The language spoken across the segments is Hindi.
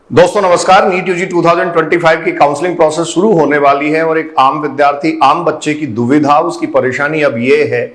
दोस्तों नमस्कार। नीट यूजी 2025 की काउंसलिंग प्रोसेस शुरू होने वाली है और एक आम विद्यार्थी, आम बच्चे की दुविधा, उसकी परेशानी अब ये है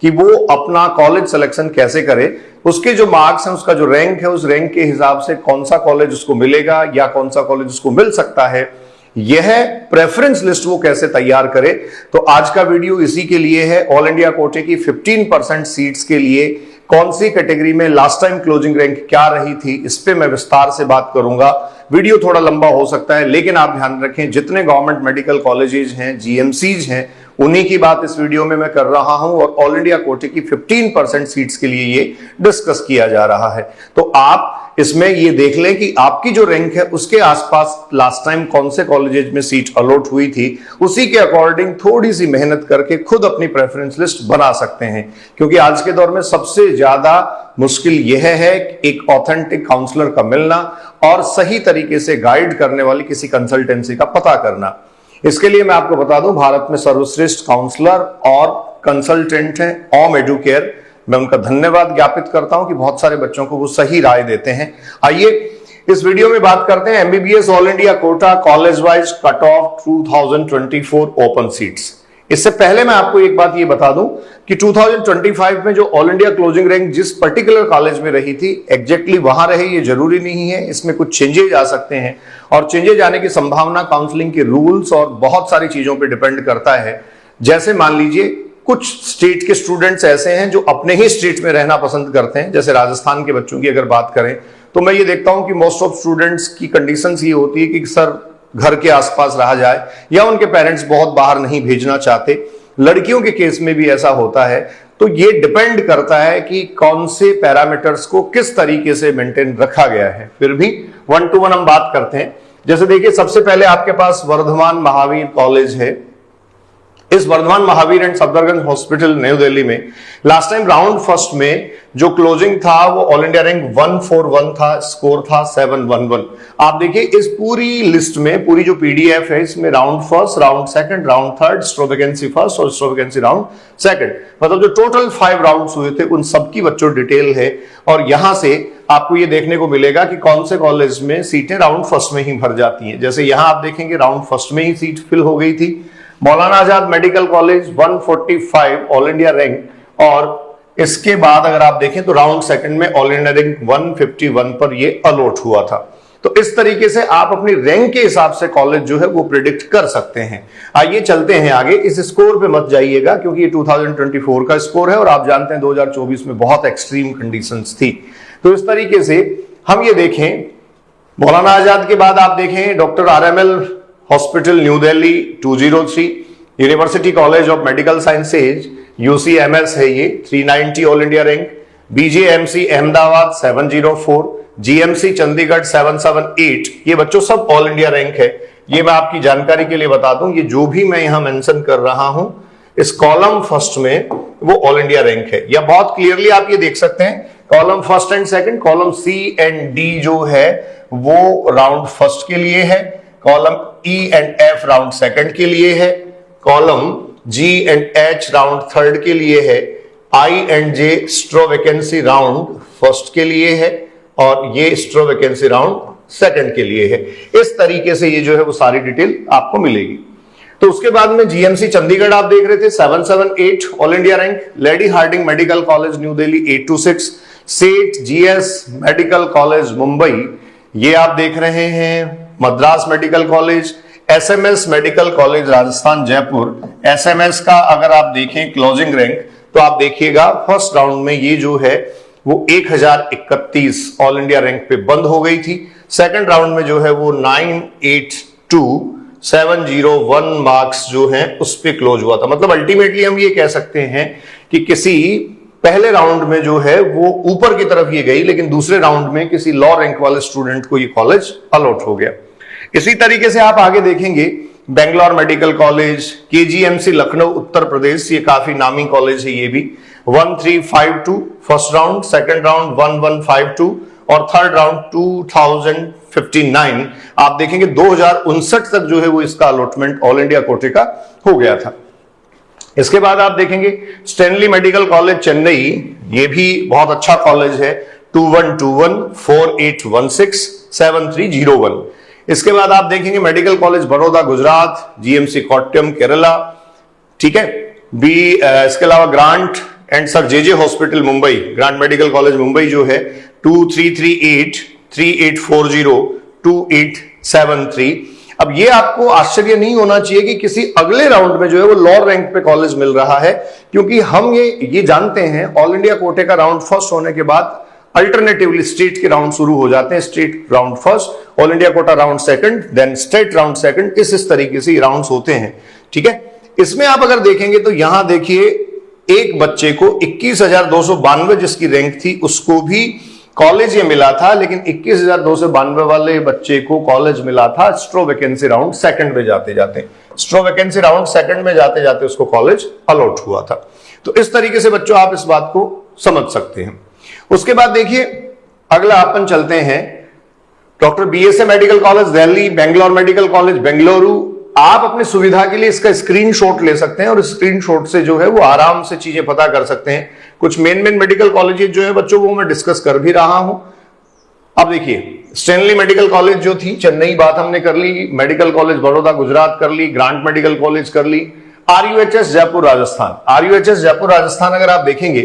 कि वो अपना कॉलेज सिलेक्शन कैसे करे। उसके जो मार्क्स हैं, उसका जो रैंक है, उस रैंक के हिसाब से कौन सा कॉलेज उसको मिलेगा या कौन सा कॉलेज उसको मिल सकता है, यह प्रेफरेंस लिस्ट वो कैसे तैयार करे। तो आज का वीडियो इसी के लिए है। ऑल इंडिया कोटे की 15% सीट्स के लिए कौन सी कैटेगरी में लास्ट टाइम क्लोजिंग रैंक क्या रही थी, इस पे मैं विस्तार से बात करूंगा। वीडियो थोड़ा लंबा हो सकता है, लेकिन आप ध्यान रखें, जितने गवर्नमेंट मेडिकल कॉलेजेस हैं, जीएमसीज हैं, उन्हीं की बात इस वीडियो में मैं कर रहा हूं और ऑल इंडिया कोटे की 15% सीट्स के लिए ये डिस्कस किया जा रहा है। तो आप इसमें ये देख लें कि आपकी जो रैंक है उसके आसपास लास्ट टाइम कौन से कॉलेजेस में सीट अलॉट हुई थी, उसी के अकॉर्डिंग थोड़ी सी मेहनत करके खुद अपनी प्रेफरेंस लिस्ट बना सकते हैं। क्योंकि आज के दौर में सबसे ज्यादा मुश्किल यह है एक ऑथेंटिक काउंसलर का मिलना और सही तरीके से गाइड करने वाली किसी कंसल्टेंसी का पता करना। इसके लिए मैं आपको बता दूं, भारत में सर्वश्रेष्ठ काउंसलर और कंसल्टेंट हैं ओम एडुकेयर। मैं उनका धन्यवाद ज्ञापित करता हूं कि बहुत सारे बच्चों को वो सही राय देते हैं। आइए इस वीडियो में बात करते हैं MBBS all India Kota college wise cut off 2024 open seats. इससे पहले मैं आपको एक बात ये बता दूं कि 2025 में जो ऑल इंडिया क्लोजिंग रैंक जिस पर्टिकुलर कॉलेज में रही थी, एग्जैक्टली वहां रहे ये जरूरी नहीं है। इसमें कुछ चेंजेज आ सकते हैं और चेंजेज आने की संभावना काउंसलिंग के रूल्स और बहुत सारी चीजों पर डिपेंड करता है। जैसे मान लीजिए कुछ स्टेट के स्टूडेंट्स ऐसे हैं जो अपने ही स्टेट में रहना पसंद करते हैं। जैसे राजस्थान के बच्चों की अगर बात करें तो मैं ये देखता हूं कि मोस्ट ऑफ स्टूडेंट्स की कंडीशंस ये होती है कि सर घर के आसपास रहा जाए, या उनके पेरेंट्स बहुत बाहर नहीं भेजना चाहते। लड़कियों के केस में भी ऐसा होता है। तो ये डिपेंड करता है कि कौन से पैरामीटर्स को किस तरीके से मेंटेन रखा गया है। फिर भी 1 to 1 हम बात करते हैं। जैसे देखिए, सबसे पहले आपके पास वर्धमान महावीर कॉलेज है। इस Vardhman Mahavir and Safdarjung hospital new Delhi में लास्ट टाइम राउंड फर्स्ट में जो क्लोजिंग था वो ऑल इंडिया रैंक 141 था, स्कोर था 711। आप देखिए इस पूरी लिस्ट में, पूरी जो पीडीएफ है, इसमें round first, round second, round third, stray vacancy first और स्ट्रो वैकेंसी राउंड सेकंड, मतलब जो टोटल 5 राउंड्स हुए थे उन सबकी बच्चों डिटेल है। और यहां से आपको ये देखने को मिलेगा कि कौन से कॉलेज में सीटें राउंड फर्स्ट में ही भर जाती हैं। जैसे यहां आप देखेंगे राउंड फर्स्ट में ही सीट फिल हो गई थी। Maulana Azad medical college 145 all India rank, और इसके बाद अगर आप देखें तो राउंड सेकंड में ऑल इंडिया रैंक 151 पर ये अलॉट हुआ था। तो इस तरीके से आप अपनी रैंक के हिसाब से कॉलेज जो है वो प्रिडिक्ट कर सकते हैं। आइए चलते हैं आगे। इस स्कोर पे मत जाइएगा क्योंकि ये 2024 का स्कोर है और आप जानते हैं 2024 में बहुत एक्सट्रीम कंडीशंस थी। तो इस तरीके से हम ये देखें, मौलाना आजाद के बाद आप देखें doctor RML hospital new Delhi 203, university college of medical sciences UCMS है ये 390 all India rank, BJMC Ahmedabad 704, GMC Chandigarh 778। ये बच्चों सब ऑल इंडिया रैंक है। ये मैं आपकी जानकारी के लिए बता दूं, ये जो भी मैं यहां मेंशन कर रहा हूं इस कॉलम फर्स्ट में वो ऑल इंडिया रैंक है। या बहुत क्लियरली आप ये देख सकते हैं, column first and second, column C and D जो है वो राउंड फर्स्ट के लिए है, column E and F round second के लिए है, column G and H round third के लिए है, I and J stray vacancy round first के लिए है और ये स्ट्रो वैकेंसी राउंड सेकंड के लिए है। इस तरीके से ये जो है वो सारी डिटेल आपको मिलेगी। तो उसके बाद में जीएमसी चंडीगढ़ आप देख रहे थे 778 all India rank, Lady Hardinge medical college New Delhi 826, Seth GS medical college Mumbai ये आप देख रहे हैं, Madras medical college, SMS medical college Rajasthan Jaipur. SMS का अगर आप देखें क्लोजिंग रैंक तो आप देखिएगा फर्स्ट राउंड में ये जो है वो 1031 ऑल इंडिया रैंक पे बंद हो गई थी। सेकंड राउंड में जो है वो 982,701 मार्क्स जो हैं उस पे क्लोज हुआ था। मतलब अल्टीमेटली हम ये कह सकते हैं कि किसी पहले राउंड में जो है वो ऊपर की तरफ ये गई, लेकिन दूसरे राउंड में किसी लॉ रैंक वाले स्टूडेंट को ये कॉलेज अलॉट हो गया। इसी तरीके से आप आगे देखेंगे Bangalore medical college, KGMC Lucknow Uttar Pradesh, ये काफी नामी कॉलेज है ये भी, 1352 फर्स्ट राउंड, सेकंड राउंड 1152 और थर्ड राउंड 2059। आप देखेंगे 2059 तक जो है वो इसका अलॉटमेंट ऑल इंडिया कोटे का हो गया था। इसके बाद आप देखेंगे स्टैनली मेडिकल कॉलेज चेन्नई, ये भी बहुत अच्छा कॉलेज है, 212148167301। इसके बाद आप देखेंगे medical college Baroda Gujarat, GMC Kottayam Kerala, ठीक है। इसके अलावा grant and sir JJ hospital Mumbai, grant medical college Mumbai जो है 233838402873। अब ये आपको आश्चर्य नहीं होना चाहिए कि किसी अगले राउंड में जो है वो लोअर रैंक पे कॉलेज मिल रहा है, क्योंकि हम ये जानते हैं ऑल इंडिया कोटे का राउंड फर्स्ट होने के बाद अल्टरनेटिवली स्टेट के राउंड शुरू हो जाते हैं। State round first, all India quota round second, then state round second, इस तरीके से राउंड्स होते हैं, ठीक है। इसमें आप अगर देखेंगे तो यहां देखिए एक बच्चे को 21,292 जिसकी रैंक थी उसको भी कॉलेज ये मिला था, लेकिन 21,292 वाले बच्चे को कॉलेज मिला था स्ट्रो वैकेंसी राउंड सेकंड में जाते जाते, स्ट्रो वैकेंसी राउंड सेकंड में जाते जाते उसको कॉलेज अलॉट हुआ था। तो इस तरीके से बच्चों आप इस बात को समझ सकते हैं। उसके बाद देखिए अगला अपन चलते हैं doctor BSA medical college Delhi, Bangalore medical college Bengaluru. आप अपनी सुविधा के लिए इसका स्क्रीनशॉट ले सकते हैं और स्क्रीनशॉट से जो है वो आराम से चीजें पता कर सकते हैं। कुछ मेन मेडिकल कॉलेजेस जो है बच्चों वो मैं डिस्कस कर भी रहा हूं। अब देखिए स्टेनली मेडिकल कॉलेज जो थी चेन्नई बात हमने कर ली, मेडिकल कॉलेज बड़ौदा गुजरात कर ली, ग्रांट मेडिकल कॉलेज कर ली, आरयूएचएस जयपुर राजस्थान, आरयूएचएस जयपुर राजस्थान अगर आप देखेंगे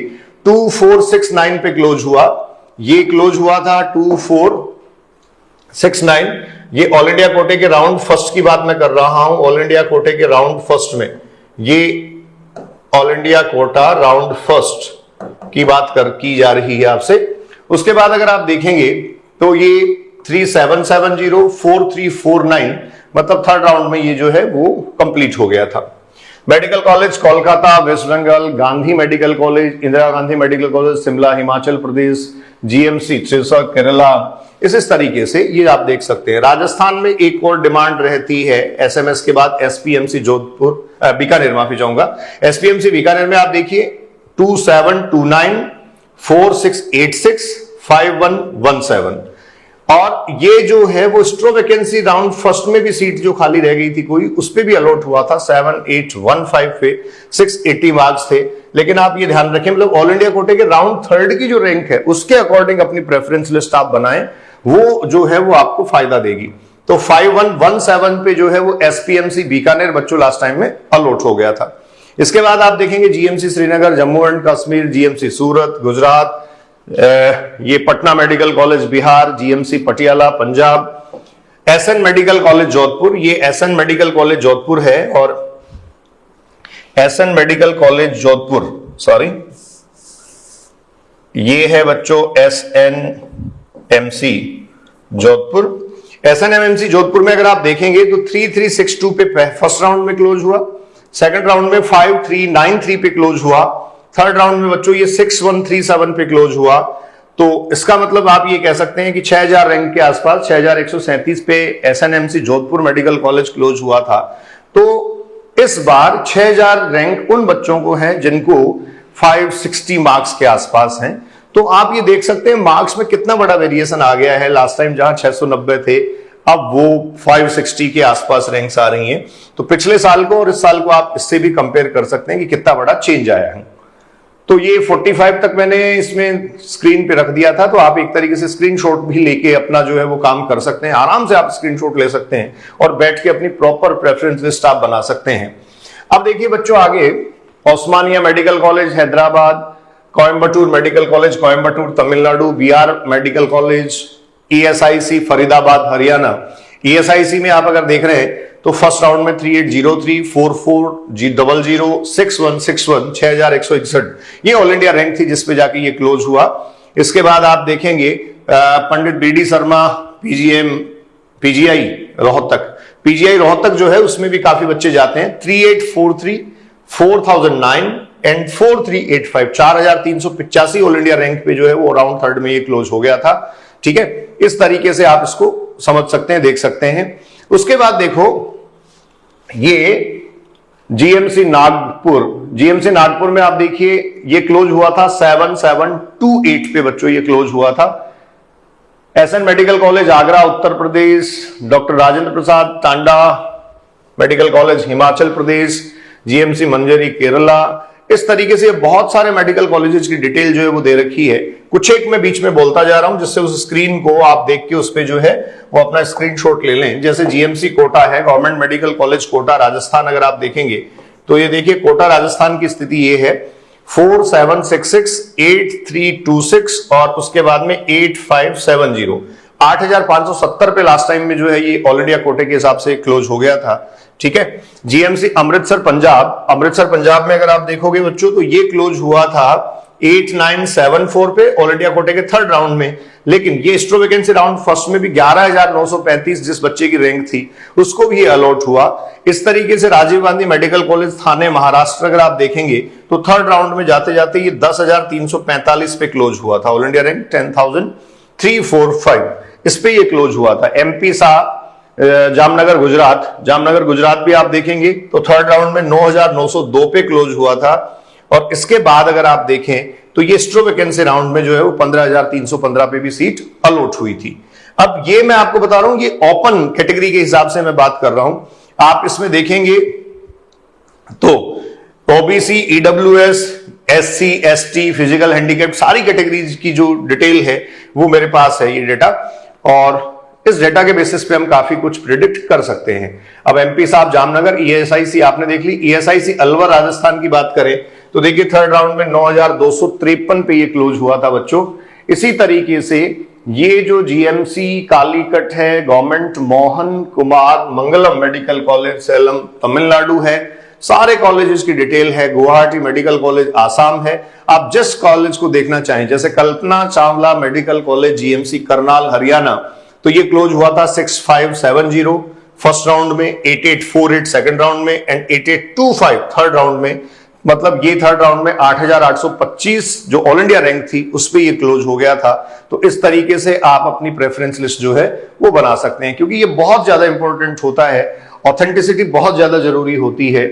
2469 पे क्लोज हुआ, ये क्लोज हुआ था 2469। ये ऑल इंडिया कोटे के राउंड फर्स्ट की बात मैं कर रहा हूं, ऑल इंडिया कोटे के राउंड फर्स्ट में, ये all India quota round first की बात की जा रही है आपसे। उसके बाद अगर आप देखेंगे तो ये 3770 4349 मतलब थर्ड राउंड में ये जो है वो कंप्लीट हो गया था। Medical college Kolkata waste Bengal, Gandhi medical college, Indira Gandhi medical college Shimla Himachal Pradesh, GMC Sirsa Kerala, इस तरीके से ये आप देख सकते हैं। राजस्थान में एक और डिमांड रहती है एसएमएस के बाद एसपीएमसी जोधपुर बीकानेर, माफी चाहूंगा, एसपीएमसी बीकानेर में आप देखिए 272946865117 और ये जो है वो स्ट्रो वैकेंसी राउंड फर्स्ट में भी सीट जो खाली रह गई थी कोई, उस पे भी अलॉट हुआ था 7815 पे 680 मार्क्स थे। लेकिन आप ये ध्यान रखें मतलब ऑल इंडिया कोटे के राउंड थर्ड की जो रैंक है उसके अकॉर्डिंग अपनी प्रेफरेंस लिस्ट आप बनाएं, वो जो है वो आपको फायदा देगी। तो 5117 पे जो है वो एसपीएमसी बीकानेर बच्चों लास्ट टाइम में अलॉट हो गया था। इसके बाद आप देखेंगे GMC Srinagar Jammu and Kashmir, GMC Surat Gujarat, ये Patna medical college Bihar, GMC Patiala Punjab, SN medical college Jodhpur, ये एसएन मेडिकल कॉलेज जोधपुर है और SN medical college Jodhpur sorry ये है बच्चों एसएनएमसी जोधपुर। एसएनएमसी जोधपुर में अगर आप देखेंगे तो 3362 पे फर्स्ट राउंड में क्लोज हुआ, सेकंड राउंड में 5393 पे क्लोज हुआ, थर्ड राउंड में बच्चों ये 6137 पे क्लोज हुआ। तो इसका मतलब आप ये कह सकते हैं कि 6000 रैंक के आसपास 6137 पे एसएनएमसी जोधपुर मेडिकल कॉलेज क्लोज हुआ था। तो इस बार 6000 रैंक उन बच्चों को है जिनको 560 मार्क्स के आसपास हैं। तो आप ये देख सकते हैं मार्क्स में कितना बड़ा वेरिएशन आ गया है। लास्ट टाइम जहां 690 थे अब वो 560 के आसपास रैंक्स आ रही हैं। तो पिछले साल को और इस साल को आप इससे भी कंपेयर कर सकते हैं कि कितना बड़ा चेंज आया है। तो ये 45 तक मैंने इसमें स्क्रीन पे रख दिया था, तो आप एक तरीके से स्क्रीनशॉट भी लेके अपना जो है वो काम कर सकते हैं। आराम से आप स्क्रीनशॉट ले सकते हैं और बैठ के अपनी प्रॉपर प्रेफरेंस लिस्ट आप बना सकते हैं। अब देखिए बच्चों आगे Osmania medical college Hyderabad, Coimbatore medical college Coimbatore Tamil Nadu, BR medical college, ESIC Faridabad Haryana. ESIC में आप अगर देख रहे हैं तो फर्स्ट राउंड में 3803 4400 6161 6161 ये ऑल इंडिया रैंक थी जिसपे जाके ये क्लोज हुआ। इसके बाद आप देखेंगे पंडित बीडी शर्मा पीजीआई रोहतक जो है उसमें भी काफी बच्चे जाते हैं। 3843 4009 एंड 4385 4385 ऑल इंडिया रैंक पे जो है वो राउंड थर्ड में ये क्लोज हो गया था। ठीक है, इस तरीके से आप इसको समझ सकते हैं, देख सकते हैं। उसके बाद देखो ये जीएमसी नागपुर में आप देखिए ये क्लोज हुआ था 7728 पे बच्चों ये क्लोज हुआ था। SN medical college Agra Uttar Pradesh, doctor Rajendra Prasad Tanda medical college Himachal Pradesh, GMC मंजरी केरला। इस तरीके से बहुत सारे मेडिकल कॉलेजेस की डिटेल जो है वो दे रखी है कुछ एक मैं बीच में बोलता जा रहा हूं, जिससे उस स्क्रीन को आप देख के उस पे जो है वो अपना स्क्रीनशॉट ले लें। जैसे जीएमसी कोटा है, government medical college Kota Rajasthan, अगर आप देखेंगे तो ये देखिए कोटा राजस्थान की स्थिति ये है 47668326 और उसके बाद में 8570, 8570 पे लास्ट टाइम में जो है ये ऑल इंडिया कोटे के हिसाब से क्लोज हो गया था। ठीक है, जीएमसी अमृतसर पंजाब, अमृतसर पंजाब में अगर आप देखोगे बच्चों तो ये क्लोज हुआ था 8974 पे ऑल इंडिया कोटे के थर्ड राउंड में, लेकिन ये स्ट्रो वैकेंसी राउंड फर्स्ट में भी 11935 जिस बच्चे की रैंक थी उसको भी अलॉट हुआ। इस तरीके से राजीव गांधी मेडिकल कॉलेज थाने महाराष्ट्र अगर आप देखेंगे तो थर्ड राउंड में जाते जाते ये 10,345 पे क्लोज हुआ था, ऑल इंडिया रैंक 10,345 इस पे ये क्लोज हुआ था। एमपी सा जामनगर गुजरात, जामनगर गुजरात भी आप देखेंगे तो थर्ड राउंड में 9,902 पे क्लोज हुआ था और इसके बाद अगर आप देखें तो ये स्ट्रो वैकेंसी राउंड में जो है वो 15,315 पे भी सीट अलॉट हुई थी। अब ये मैं आपको बता रहा हूं, ये ओपन कैटेगरी के हिसाब से मैं बात कर रहा हूं। आप इसमें देखेंगे तो OBC, EWS, SC, ST, physical handicap सारी कैटेगरीज की जो डिटेल है वो मेरे पास है ये डेटा, और इस डेटा के बेसिस पे हम काफी कुछ प्रिडिक्ट कर सकते हैं। अब एमपी साहब जामनगर, ईएसआईसी आपने देख ली, ईएसआईसी अलवर राजस्थान की बात करें तो देखिए थर्ड राउंड में 9,253 पे ये क्लोज हुआ था बच्चों। इसी तरीके से ये जो जीएमसी कालीकट है, government Mohan Kumar Mangalam medical college Salem Tamil Nadu है, सारे कॉलेजेस की डिटेल है। गुवाहाटी मेडिकल कॉलेज आसाम है। आप जिस कॉलेज को देखना चाहें, जैसे Kalpana Chawla medical college GMC Karnal Haryana, तो ये क्लोज हुआ था 6570 फर्स्ट राउंड में, 8848 सेकंड राउंड में एंड 8825 थर्ड राउंड में। मतलब ये थर्ड राउंड में 8,825 जो ऑल इंडिया रैंक थी उस पे ये क्लोज हो गया था। तो इस तरीके से आप अपनी प्रेफरेंस लिस्ट जो है वो बना सकते हैं, क्योंकि ये बहुत ज्यादा इंपॉर्टेंट होता है, ऑथेंटिसिटी बहुत ज्यादा जरूरी होती है।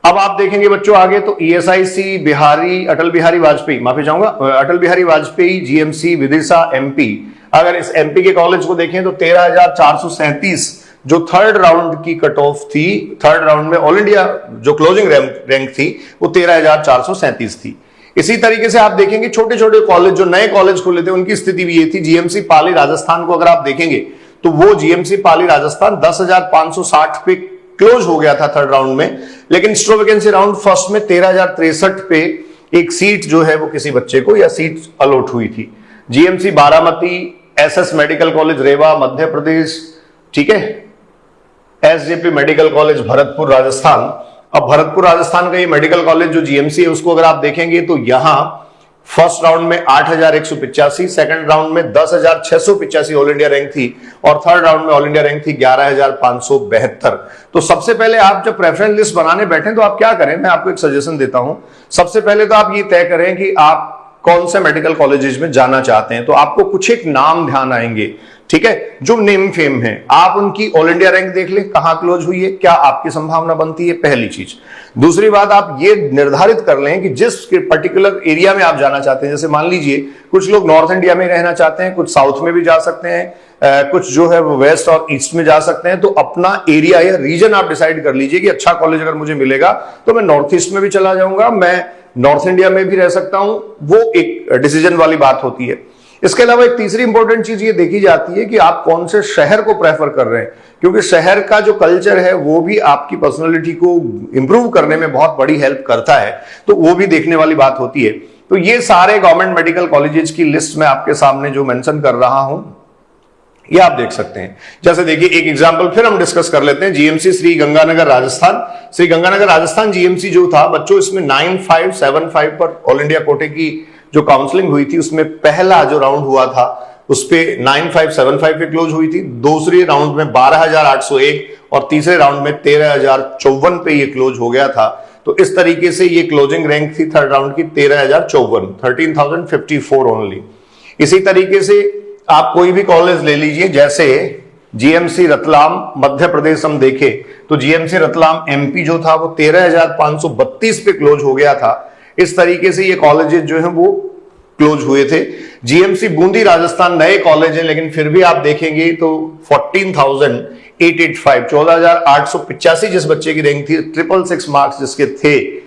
अब आप देखेंगे बच्चों आगे तो ईएसआईसी बिहारी, अटल बिहारी वाजपेयी, माफी चाहूंगा, अटल बिहारी वाजपेयी जीएमसी विदिशा एमपी, अगर इस एमपी के कॉलेज को देखें तो 13,437 जो थर्ड राउंड की कट ऑफ थी, थर्ड राउंड में ऑल इंडिया जो क्लोजिंग रैंक थी वो 13,437 थी। इसी तरीके से आप देखेंगे छोटे छोटे कॉलेज जो नए कॉलेज खुले थे उनकी स्थिति भी ये थी। जीएमसी पाली राजस्थान को अगर आप देखेंगे तो वो जीएमसी पाली राजस्थान 10,560 पे क्लोज हो गया था थर्ड राउंड में, लेकिन स्ट्रो वैकेंसी राउंड फर्स्ट में 13,063 पे एक सीट जो है वो किसी बच्चे को या सीट अलॉट हुई थी। GMC Baramati, SS medical college Rewa Madhya Pradesh, ठीक है, SJP medical college Bharatpur Rajasthan. अब भरतपुर राजस्थान का ये मेडिकल कॉलेज जो जीएमसी है उसको अगर आप देखेंगे तो यहां फर्स्ट राउंड में 8,185, सेकंड राउंड में 10,685 ऑल इंडिया रैंक थी और थर्ड राउंड में ऑल इंडिया रैंक थी 11,572। तो सबसे पहले आप जब प्रेफरेंस लिस्ट बनाने बैठे तो आप क्या करें, मैं आपको एक सजेशन देता हूं। सबसे पहले तो आप ये तय करें कि आप कौन से मेडिकल कॉलेजेस में जाना चाहते हैं। तो आपको कुछ एक नाम ध्यान आएंगे, ठीक है, जो नेम फेम है, आप उनकी ऑल इंडिया रैंक देख लें, कहां क्लोज हुई है, क्या आपकी संभावना बनती है, पहली चीज। दूसरी बात, आप ये निर्धारित कर लें कि जिस पर्टिकुलर एरिया में आप जाना चाहते हैं, जैसे मान लीजिए कुछ लोग नॉर्थ इंडिया में रहना चाहते हैं, कुछ साउथ में भी जा सकते हैं, कुछ जो है वो वेस्ट और ईस्ट में जा सकते हैं। तो अपना एरिया या रीजन आप डिसाइड कर लीजिए कि अच्छा कॉलेज अगर मुझे मिलेगा तो मैं नॉर्थ ईस्ट में भी चला जाऊंगा, मैं नॉर्थ इंडिया में भी रह सकता हूं, वो एक डिसीजन वाली बात होती है। इसके अलावा एक तीसरी इंपॉर्टेंट चीज ये देखी जाती है कि आप कौन से शहर को प्रेफर कर रहे हैं, क्योंकि शहर का जो कल्चर है वो भी आपकी पर्सनालिटी को इंप्रूव करने में बहुत बड़ी हेल्प करता है, तो वो भी देखने वाली बात होती है। तो ये सारे गवर्नमेंट मेडिकल कॉलेजेस की लिस्ट में आपके सामने जो मेंशन कर रहा हूं ये आप देख सकते हैं। जैसे देखिए एक एग्जांपल फिर हम डिस्कस कर लेते हैं, जीएमसी श्री गंगानगर राजस्थान। श्री गंगानगर राजस्थान जीएमसी जो था बच्चों, इसमें 9575 पर ऑल इंडिया कोटे की जो काउंसलिंग हुई थी उसमें पहला जो राउंड हुआ था उस पे 9575 पे क्लोज हुई थी, दूसरे राउंड में 12,801 और तीसरे राउंड में 13,054 पे ये क्लोज हो गया था। तो इस तरीके से ये क्लोजिंग रैंक थी थर्ड राउंड की 13,054, 13,054 ओनली। इसी तरीके से आप कोई भी कॉलेज ले लीजिए, जैसे जीएमसी रतलाम मध्य प्रदेश हम देखें तो जीएमसी रतलाम एमपी जो था वो 13,532 पे क्लोज हो गया था। इस तरीके से ये कॉलेजेस जो है वो क्लोज हुए थे। जीएमसी बूंदी राजस्थान नए कॉलेज है, लेकिन फिर भी आप देखेंगे तो 14,885, 14,885 जिस बच्चे की रैंक थी, 666 मार्क्स जिसके थे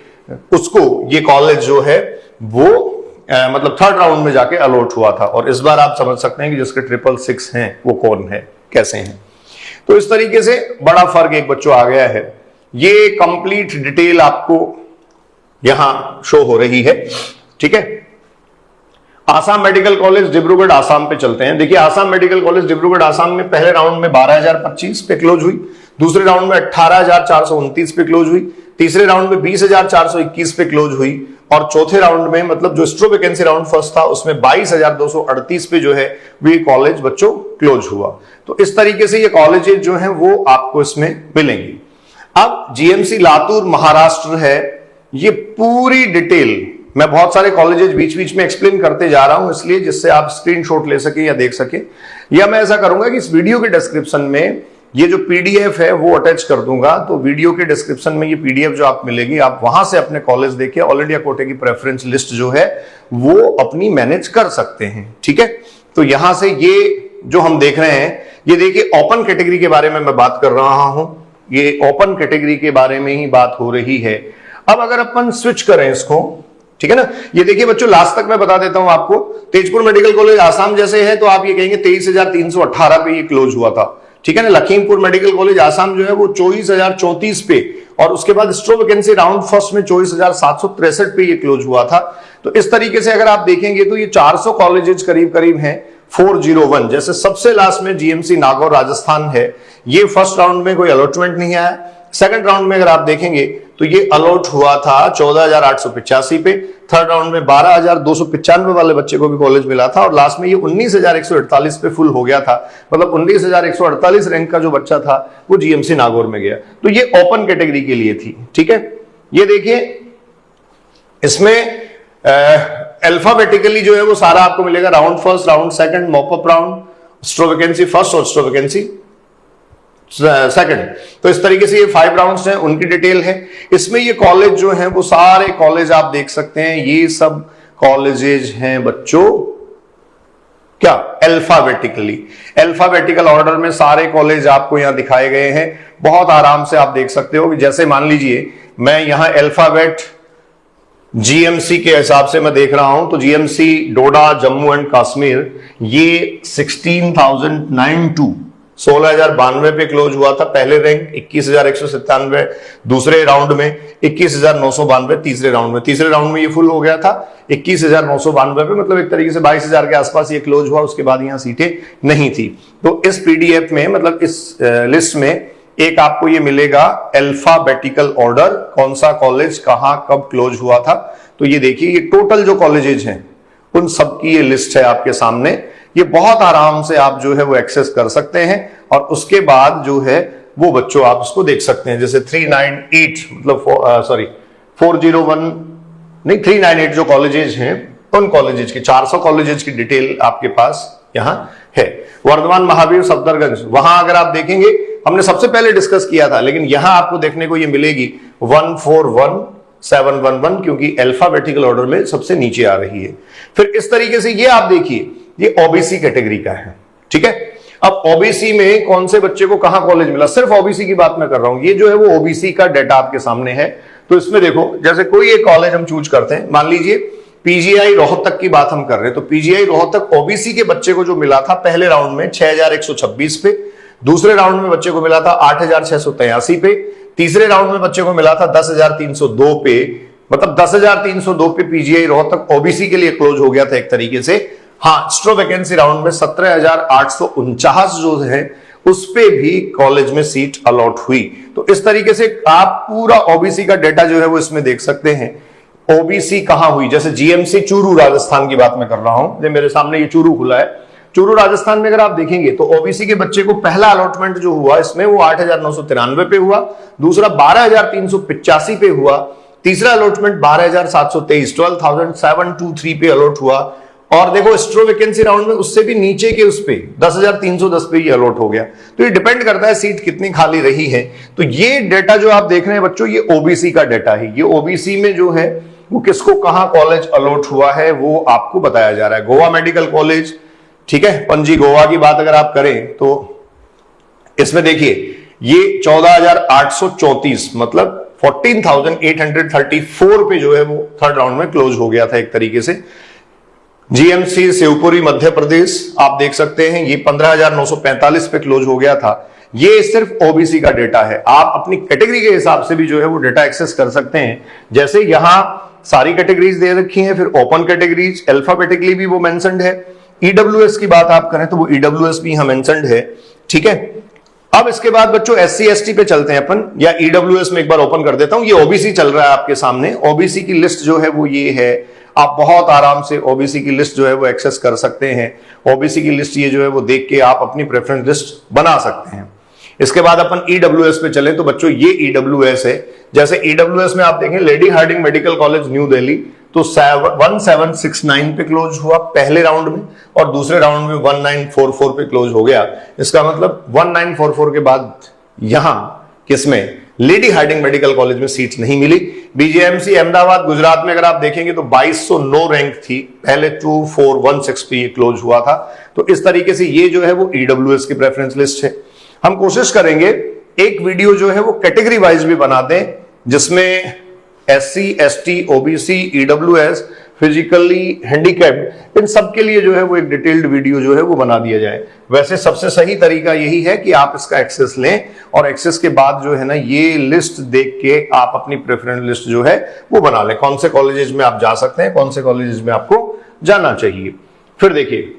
उसको ये कॉलेज जो है वो मतलब थर्ड राउंड में जाके अलॉट हुआ था। और इस बार आप समझ सकते हैं कि जिसके 666 हैं वो कौन है, कैसे हैं। तो इस तरीके से बड़ा फर्क एक बच्चों आ गया है। ये कंप्लीट डिटेल आपको यहां शो हो रही है, ठीक है। आसाम मेडिकल कॉलेज डिब्रूगढ़ आसाम पे चलते हैं। देखिए आसाम मेडिकल कॉलेज डिब्रूगढ़ आसाम में पहले राउंड में 12,025 पे क्लोज हुई, दूसरे राउंड में 18,429 पे क्लोज हुई, तीसरे राउंड में 20,421 पे क्लोज हुई, और चौथे राउंड में मतलब जो स्ट्रो वैकेंसी राउंड फर्स्ट था उसमें 22,238 पे जो है वो कॉलेज बच्चों क्लोज हुआ। तो इस तरीके से ये कॉलेजेस जो हैं वो आपको इसमें मिलेंगी। अब जीएमसी लातूर महाराष्ट्र है, ये पूरी डिटेल मैं बहुत सारे कॉलेजेस बीच बीच में एक्सप्लेन करते जा रहा हूं इसलिए जिससे आप स्क्रीनशॉट ले सके या देख सके, या मैं ऐसा करूंगा कि इस वीडियो के डिस्क्रिप्शन में ये जो पीडीएफ है वो अटैच कर दूंगा। तो वीडियो के डिस्क्रिप्शन में ये पीडीएफ जो आप मिलेगी आप वहां से अपने कॉलेज देखिए, ऑल इंडिया कोटे की प्रेफरेंस लिस्ट जो है वो अपनी मैनेज कर सकते हैं, ठीक है। तो यहां से ये जो हम देख रहे हैं, ये देखिए ओपन कैटेगरी के बारे में मैं बात कर रहा हूं, ये ओपन कैटेगरी के बारे में ही बात हो रही है। अब अगर अपन स्विच करें इसको, ठीक है ना, ये देखिए बच्चों लास्ट तक मैं बता देता हूं आपको। तेजपुर मेडिकल कॉलेज आसाम जैसे है तो आप ये कहेंगे 23,318 पे ये क्लोज हुआ था, ठीक है ना। लखीमपुर मेडिकल कॉलेज आसाम जो है वो 24,034 पे, और उसके बाद स्ट्रो वैकेंसी राउंड फर्स्ट में 24,763 पे ये क्लोज हुआ था। तो इस तरीके से अगर आप देखेंगे तो ये 400 कॉलेजेस करीब करीब हैं 401। जैसे सबसे लास्ट में जीएमसी नागौर राजस्थान है, ये फर्स्ट राउंड में कोई अलॉटमेंट नहीं आया। सेकंड राउंड में अगर आप देखेंगे तो ये अलॉट हुआ था 14,885 पे, थर्ड राउंड में 12,295 वाले बच्चे को भी कॉलेज मिला था, और लास्ट में ये 19,148 पे फुल हो गया था। मतलब 19,148 रैंक का जो बच्चा था वो जीएमसी नागौर में गया। तो ये ओपन कैटेगरी के लिए थी, ठीक है। ये देखिए इसमें अल्फाबेटिकली जो है वो सारा आपको मिलेगा, round first, round second, mop up round, stray vacancy first और स्ट्रो वैकेंसी सेकंड। तो इस तरीके से ये 5 राउंड्स हैं, उनकी डिटेल है इसमें। ये कॉलेज जो हैं वो सारे कॉलेज आप देख सकते हैं, ये सब कॉलेजेस हैं बच्चों क्या अल्फाबेटिकल ऑर्डर में सारे कॉलेज आपको यहां दिखाए गए हैं। बहुत आराम से आप देख सकते हो कि जैसे मान लीजिए मैं यहां अल्फाबेट जीएमसी के हिसाब से मैं देख रहा हूं तो GMC Doda Jammu and Kashmir ये 16,092 पे क्लोज हुआ था। पहले रैंक 21,197, दूसरे राउंड में 21,992, तीसरे राउंड में ये फुल हो गया था 21,992 पे, मतलब एक तरीके से 22,000 के आसपास ये क्लोज हुआ। उसके बाद यहां सीटें नहीं थी। तो इस पीडीएफ में मतलब इस लिस्ट में एक आपको ये मिलेगा अल्फाबेटिकल ऑर्डर, कौन सा कॉलेज कहां कब क्लोज हुआ था। तो ये देखिए ये टोटल जो कॉलेजेस हैं उन सब की ये लिस्ट है आपके सामने। ये बहुत आराम से आप जो है वो एक्सेस कर सकते हैं, और उसके बाद जो है वो बच्चों आप उसको देख सकते हैं। जैसे 398 मतलब 401 नहीं 398 जो कॉलेजेस हैं उन कॉलेजेस की 400 कॉलेजेस की डिटेल आपके पास यहां है। वर्धमान महावीर सफदरगंज, वहां अगर आप देखेंगे हमने सबसे पहले डिस्कस किया था, लेकिन यहां आपको देखने को ये मिलेगी 141711 क्योंकि अल्फाबेटिकल ऑर्डर में सबसे नीचे आ रही है। फिर इस तरीके से ये आप देखिए ये ओबीसी कैटेगरी का है, ठीक है। अब ओबीसी में कौन से बच्चे को कहां कॉलेज मिला, सिर्फ ओबीसी की बात मैं कर रहा हूं। ये जो है वो ओबीसी का डाटा आपके सामने है। तो इसमें देखो जैसे कोई एक कॉलेज हम चूज करते हैं, मान लीजिए पीजीआई रोहतक की बात हम कर रहे हैं, तो पीजीआई रोहतक ओबीसी के बच्चे को जो मिला था पहले राउंड में 6,126 पे, दूसरे राउंड में बच्चे को मिला था 8,683 पे, तीसरे राउंड में बच्चे को मिला था 10,302 पे। मतलब 10,302 पे पीजीआई रोहतक ओबीसी के लिए क्लोज हो गया था एक तरीके से। हाँ, स्ट्रो वैकेंसी राउंड में 17,849 जो है उस पे भी कॉलेज में सीट अलॉट हुई। तो इस तरीके से आप पूरा ओबीसी का डेटा जो है वो इसमें देख सकते हैं। ओबीसी कहां हुई, जैसे जीएमसी चूरू राजस्थान की बात मैं कर रहा हूं, मेरे सामने ये चूरू खुला है। चूरू राजस्थान में अगर आप देखेंगे तो ओबीसी के बच्चे को पहला अलॉटमेंट जो हुआ इसमें वो 8,993 पे हुआ, दूसरा 12,385 पे हुआ, तीसरा अलॉटमेंट 12,723 12,723 पे अलॉट हुआ। और देखो स्ट्रो वैकेंसी राउंड में उससे भी नीचे के उस पे 10,310 पे ये अलॉट हो गया। तो ये डिपेंड करता है सीट कितनी खाली रही है। तो ये डेटा जो आप देख रहे हैं बच्चों ये ओबीसी का डेटा है। ये ओबीसी में जो है वो किसको कहां कॉलेज अलॉट हुआ है वो आपको बताया जा रहा है। गोवा मेडिकल कॉलेज, ठीक है, पणजी गोवा की बात अगर आप करें तो इसमें देखिए ये 14,834 मतलब 14,834 पे जो है वो थर्ड राउंड में क्लोज हो गया था एक तरीके से। जीएमसी शिवपुरी मध्य प्रदेश आप देख सकते हैं, ये 15,945 पे क्लोज हो गया था। ये सिर्फ ओबीसी का डेटा है, आप अपनी कैटेगरी के हिसाब से भी जो है वो डेटा एक्सेस कर सकते हैं। जैसे यहां सारी कैटेगरीज दे रखी हैं, फिर ओपन कैटेगरीज अल्फाबेटिकली भी वो मेंशन्ड है। ईडब्ल्यूएस की बात आप करें तो वो ईडब्ल्यूएस भी यहां मेंशन्ड है, ठीक है। अब इसके बाद बच्चों एससी एसटी पे चलते हैं अपन, या ईडब्ल्यूएस में एक बार ओपन कर देता हूं। ये ओबीसी चल रहा है आपके सामने, ओबीसी की लिस्ट जो है वो ये है। आप बहुत आराम से ओबीसी की लिस्ट जो है वो एक्सेस कर सकते हैं। ओबीसी की लिस्ट ये जो है वो देख के आप अपनी प्रेफरेंस लिस्ट बना सकते हैं। इसके बाद अपन ईडब्ल्यूएस पे चले तो बच्चों ये ईडब्ल्यूएस है। जैसे ईडब्ल्यूएस में आप देखें Lady Hardinge medical college New Delhi, तो 1769 पे क्लोज हुआ पहले राउंड में, और दूसरे राउंड में 1944 पे क्लोज हो गया। इसका मतलब 1944 के बाद यहां किसमें, लेडी हार्डिंग मेडिकल कॉलेज में सीट नहीं मिली। बीजेएमसी अहमदाबाद गुजरात में अगर आप देखेंगे तो 2209 रैंक थी, पहले 2416 पे ये क्लोज हुआ था। तो इस तरीके से ये जो है वो ईडब्ल्यूएस की प्रेफरेंस लिस्ट है। हम कोशिश करेंगे एक वीडियो जो है वो कैटेगरी वाइज भी बना दें, जिसमें SC ST OBC EWS physically handicapped इन सब के लिए जो है वो एक डिटेल्ड वीडियो जो है वो बना दिया जाए। वैसे सबसे सही तरीका यही है कि आप इसका एक्सेस लें, और एक्सेस के बाद जो है ना ये लिस्ट देख के आप अपनी प्रेफरेंस लिस्ट जो है वो बना लें, कौन से कॉलेजेस में आप जा सकते हैं, कौन से कॉलेजेस में आपको जाना चाहिए। फिर देखिए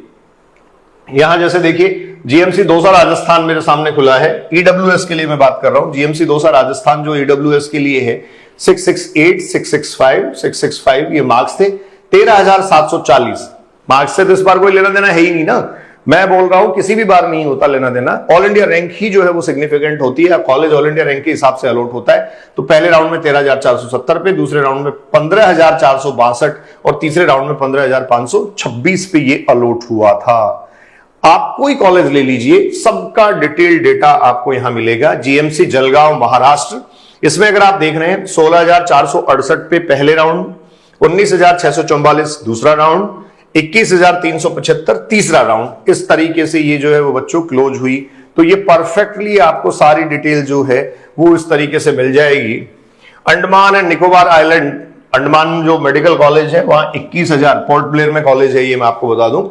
यहां जैसे देखिए जीएमसी दौसा राजस्थान मेरे सामने खुला है, ईडब्ल्यूएस के लिए मैं बात कर रहा हूं। जीएमसी दौसा राजस्थान जो ईडब्ल्यूएस के लिए है 668 665 ये मार्क्स थे। 13,740 मार्क्स से तो इस बार कोई लेना देना है ही नहीं ना, मैं बोल रहा हूं किसी भी बार नहीं होता लेना देना। ऑल इंडिया रैंक ही जो है वो सिग्निफिकेंट होती है, कॉलेज ऑल इंडिया रैंक के हिसाब से अलॉट होता है। तो पहले राउंड में 13,470 पे, दूसरे राउंड में 15,462 और तीसरे राउंड में 15,526 पे ये अलॉट हुआ था। आप कोई कॉलेज ले लीजिए, सबका डिटेल डेटा आपको यहां मिलेगा। जीएमसी जलगांव महाराष्ट्र, इसमें अगर आप देख रहे हैं 16,468 पे पहले राउंड, 19,644 दूसरा राउंड, 21,375 तीसरा राउंड। इस तरीके से ये जो है वो बच्चों क्लोज हुई। तो ये परफेक्टली आपको सारी डिटेल जो है वो इस तरीके से मिल जाएगी। अंडमान एंड निकोबार आइलैंड, अंडमान जो मेडिकल कॉलेज है वहां 21,000 पोर्ट ब्लेयर में कॉलेज है, ये मैं आपको बता दूं।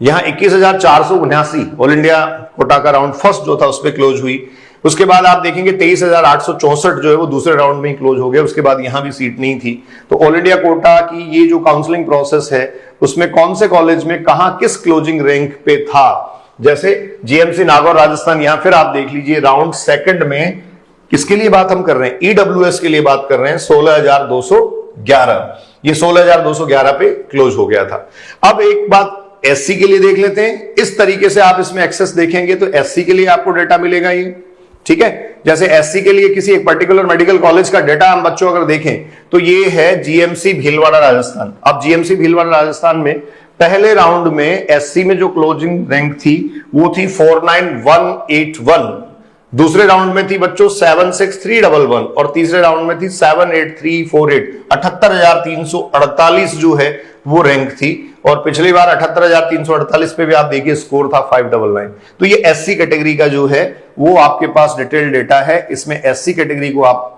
यहां 21,479 ऑल इंडिया कोटा का राउंड फर्स्ट जो था उस पर क्लोज हुई। उसके बाद आप देखेंगे 23,864 जो है वो दूसरे राउंड में ही क्लोज हो गया। उसके बाद यहां भी सीट नहीं थी। तो ऑल इंडिया कोटा की ये जो काउंसलिंग प्रोसेस है उसमें कौन से कॉलेज में कहां किस क्लोजिंग रैंक पे था, जैसे जीएमसी नागौर राजस्थान, यहां फिर आप देख लीजिए राउंड सेकंड में किसके लिए बात हम कर रहे हैं, ईडब्ल्यूएस के लिए बात कर रहे हैं, 16,211, ये 16,211 पे क्लोज हो गया था। अब एक बात एससी के लिए देख लेते हैं। इस तरीके से आप इसमें एक्सेस देखेंगे तो एससी के लिए आपको डेटा मिलेगा ये, ठीक है। जैसे एससी के लिए किसी एक पर्टिकुलर मेडिकल कॉलेज का डेटा हम बच्चों अगर देखें तो ये है जीएमसी भीलवाड़ा राजस्थान। अब जीएमसी भीलवाड़ा राजस्थान में पहले राउंड में एससी में जो क्लोजिंग रैंक थी वो थी 49181, दूसरे राउंड में थी बच्चों 76311 और तीसरे राउंड में थी 78348, 78,348 जो है वो रैंक थी। और पिछली बार 78,348 पे भी आप देखिए स्कोर था 599। तो ये एससी कैटेगरी का जो है वो आपके पास डिटेल डेटा है। इसमें एससी कैटेगरी को आप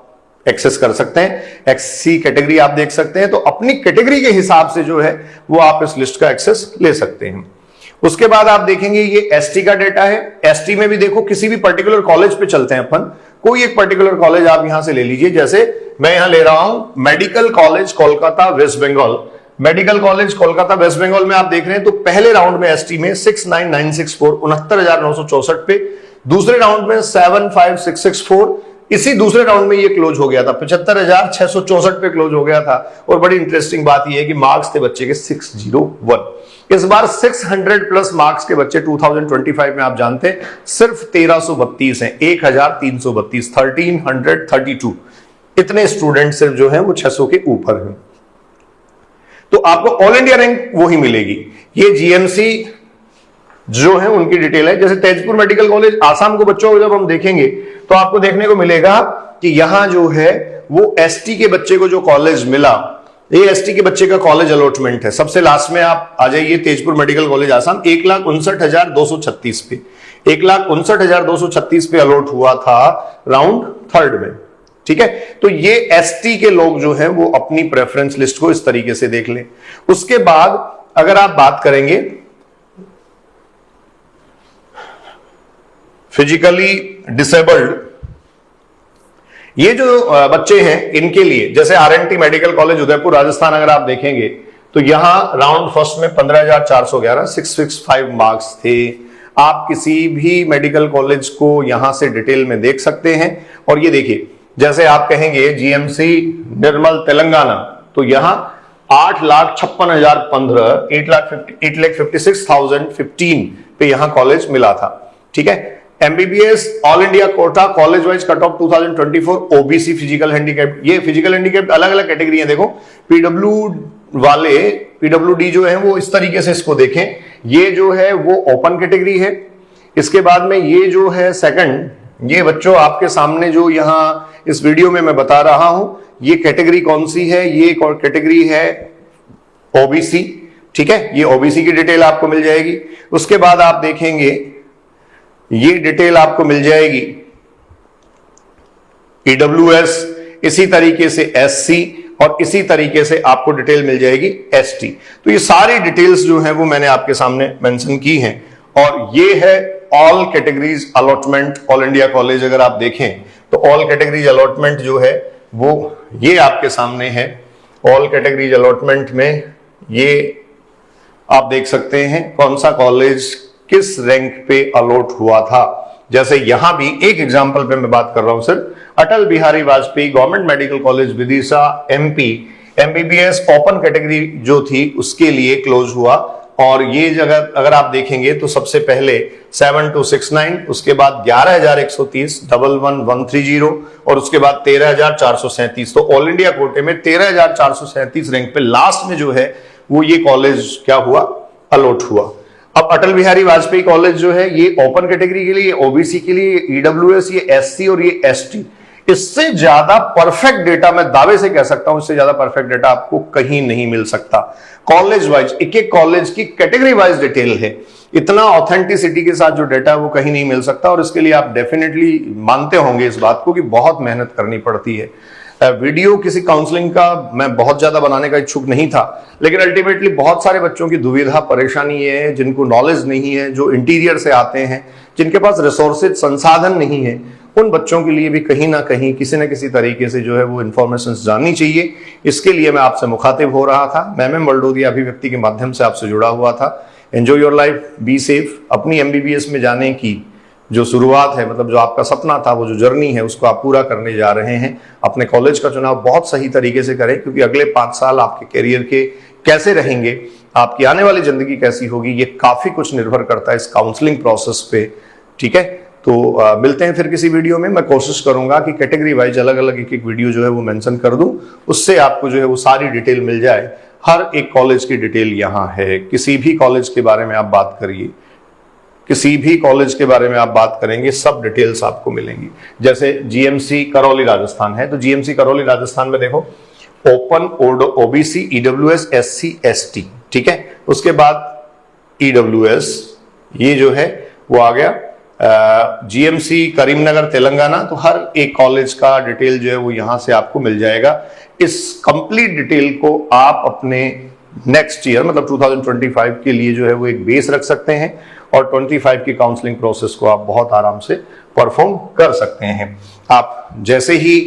एक्सेस कर सकते हैं, एससी कैटेगरी आप देख सकते हैं। तो अपनी कैटेगरी के हिसाब से जो है वो आप इस लिस्ट का एक्सेस ले सकते हैं। उसके बाद आप देखेंगे ये एसटी का डेटा है। एसटी में भी देखो किसी भी पर्टिकुलर कॉलेज पे चलते हैं अपन, कोई एक पर्टिकुलर कॉलेज आप यहां से ले लीजिए। जैसे मैं यहां ले रहा हूं medical college Kolkata waste Bengal, medical college Kolkata waste Bengal में आप देख रहे हैं तो पहले राउंड में एसटी में 69964 69,964 पे, दूसरे राउंड में 75664, इसी दूसरे राउंड में ये क्लोज हो गया था 75,664 पे क्लोज हो गया था। और बड़ी इंटरेस्टिंग बात ये है कि मार्क्स थे बच्चे के 601। इस बार 600 प्लस मार्क्स के बच्चे 2025 में आप जानते हैं सिर्फ 1332 हैं, 1332, 1332 इतने स्टूडेंट सिर्फ जो है वो 600 के ऊपर हैं। तो आपको ऑल इंडिया रैंक वो ही मिलेगी। ये जीएमसी जो है उनकी डिटेल है। जैसे तेजपुर मेडिकल कॉलेज आसाम को बच्चों को जब हम देखेंगे तो आपको देखने को मिलेगा कि यहां जो है वो एसटी के बच्चे को जो कॉलेज मिला, ये एसटी के बच्चे का कॉलेज अलॉटमेंट है। सबसे लास्ट में आप आ जाइए तेजपुर मेडिकल कॉलेज आसाम, 1,59,236 पे, 1,59,236 पे अलॉट हुआ था राउंड थर्ड में, ठीक है। तो ये एसटी के लोग जो हैं वो अपनी प्रेफरेंस लिस्ट को इस तरीके से देख लें। उसके बाद अगर आप बात करेंगे फिजिकली डिसेबल्ड, ये जो बच्चे हैं इनके लिए, जैसे RNT medical college Udaipur Rajasthan अगर आप देखेंगे तो यहां राउंड फर्स्ट में 15,411 665 मार्क्स थे। आप किसी भी मेडिकल कॉलेज को यहां से डिटेल में देख सकते हैं। और ये देखिए, जैसे आप कहेंगे जीएमसी निर्मल तेलंगाना, तो यहां 8,56,015 8,56,015 पे यहां कॉलेज मिला था। ठीक है। MBBS all India Kota college wise cut off 2024 OBC physical handicap, ये फिजिकल हैंडीकैप अलग अलग कैटेगरी है। देखो पीडब्ल्यूडी जो है वो इस तरीके से इसको देखें, ये जो है वो ओपन कैटेगरी है। इसके बाद में ये जो है सेकंड, ये बच्चों आपके सामने जो यहां इस वीडियो में मैं बता रहा हूं, ये कैटेगरी कौन सी है, ये कैटेगरी है ओबीसी। ठीक है, ये ओबीसी की डिटेल आपको मिल जाएगी। उसके बाद आप देखेंगे ये डिटेल आपको मिल जाएगी ईडब्ल्यूएस, इसी तरीके से एससी, और इसी तरीके से आपको डिटेल मिल जाएगी एसटी। तो ये सारी डिटेल्स जो है वो मैंने आपके सामने मेंशन की हैं। और ये है all categories allotment all India college. अगर आप देखें तो ऑल कैटेगरीज अलॉटमेंट जो है वो ये आपके सामने है। ऑल कैटेगरीज अलॉटमेंट में ये आप देख सकते हैं कौन सा कॉलेज किस रैंक पे अलॉट हुआ था। जैसे यहां भी एक एग्जांपल पे मैं बात कर रहा हूं sir, Atal Bihari Vajpayee government medical college Vidisha MP, MBBS open category जो थी उसके लिए क्लोज हुआ। और ये जगह अगर आप देखेंगे तो सबसे पहले 7269, उसके बाद 11,130, 11,130 और उसके बाद 13,437। तो ऑल इंडिया कोटे में 13,437 रैंक पे लास्ट में जो है वो ये कॉलेज क्या हुआ, अलॉट हुआ। अब अटल बिहारी वाजपेयी कॉलेज जो है ये ओपन कैटेगरी के लिए, ओबीसी के लिए, ईडब्ल्यूएस, ये एससी और ये एसटी। इससे ज्यादा परफेक्ट डेटा मैं दावे से कह सकता हूं, इससे ज्यादा परफेक्ट डेटा आपको कहीं नहीं मिल सकता। कॉलेज वाइज एक एक कॉलेज की कैटेगरी वाइज डिटेल है, इतना ऑथेंटिसिटी के साथ जो डेटा है वो कहीं नहीं मिल सकता। और इसके लिए आप डेफिनेटली मानते होंगे इस बात को कि बहुत मेहनत करनी पड़ती है। वीडियो किसी काउंसलिंग का मैं बहुत ज्यादा बनाने का इच्छुक नहीं था, लेकिन अल्टीमेटली बहुत सारे बच्चों की दुविधा परेशानी ये है जिनको नॉलेज नहीं है, जो इंटीरियर से आते हैं, जिनके पास रिसोर्सेज संसाधन नहीं है, उन बच्चों के लिए भी कहीं ना कहीं किसी न किसी तरीके से जो है वो इन्फॉर्मेशन जाननी चाहिए। इसके लिए मैं आपसे मुखातिब हो रहा था। मैं वल्डोदिया अभिव्यक्ति के माध्यम से आपसे जुड़ा हुआ था। Enjoy your life, be safe. अपनी एमबीबीएस में जाने की जो शुरुआत है, मतलब जो आपका सपना था, वो जो जर्नी है उसको आप पूरा करने जा रहे हैं। अपने कॉलेज का चुनाव बहुत सही तरीके से करें, क्योंकि अगले 5 साल आपके करियर के कैसे रहेंगे, आपकी आने वाली जिंदगी कैसी होगी, ये काफी कुछ निर्भर करता है इस काउंसलिंग प्रोसेस पे। ठीक है, तो मिलते हैं फिर किसी वीडियो में। मैं कोशिश करूंगा कि कैटेगरी वाइज अलग अलग एक एक वीडियो जो है वो मेंशन कर दूं, उससे आपको जो है वो सारी डिटेल मिल जाए। हर एक कॉलेज की डिटेल यहाँ है। किसी भी कॉलेज के बारे में आप बात करिए, किसी भी कॉलेज के बारे में आप बात करेंगे, सब डिटेल्स आपको मिलेंगी। जैसे जीएमसी करौली राजस्थान है, तो जीएमसी करौली राजस्थान में देखो open, OBC, EWS, SC, ST. ठीक है, उसके बाद ईडब्ल्यूएस ये जो है वो आ गया। जीएमसी करीमनगर तेलंगाना, तो हर एक कॉलेज का डिटेल जो है वो यहां से आपको मिल जाएगा। इस कंप्लीट डिटेल को आप अपने नेक्स्ट ईयर मतलब 2025 के लिए जो है वो एक बेस रख सकते हैं, और 25 की काउंसलिंग प्रोसेस को आप बहुत आराम से परफॉर्म कर सकते हैं। आप जैसे ही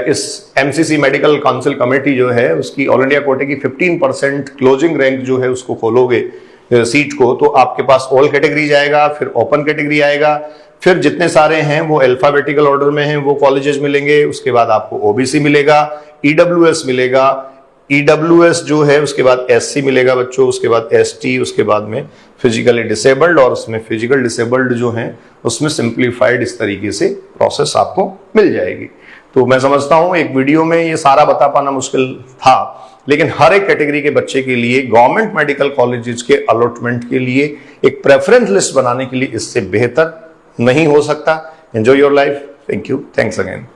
इस एमसीसी मेडिकल काउंसिल कमेटी जो है उसकी ऑल इंडिया कोटे की 15% क्लोजिंग रैंक जो है उसको खोलोगे सीट को, तो आपके पास ऑल कैटेगरी जाएगा, फिर ओपन कैटेगरी आएगा, फिर जितने सारे हैं वो अल्फाबेटिकल ऑर्डर में हैं वो कॉलेजेस मिलेंगे। उसके बाद आपको ओबीसी मिलेगा, ईडब्ल्यूएस मिलेगा, ईडब्ल्यूएस जो है उसके बाद एससी मिलेगा बच्चों, उसके बाद एसटी, उसके बाद में फिजिकली डिसेबल्ड, और उसमें फिजिकल डिसेबल्ड जो है उसमें सिंप्लीफाइड इस तरीके से प्रोसेस आपको मिल जाएगी। तो मैं समझता हूं एक वीडियो में ये सारा बता पाना मुश्किल था, लेकिन हर एक कैटेगरी के बच्चे के लिए गवर्नमेंट मेडिकल कॉलेजेस के अलॉटमेंट के लिए एक प्रेफरेंस लिस्ट बनाने के लिए इससे बेहतर नहीं हो सकता। Enjoy your life. Thank you, thanks again.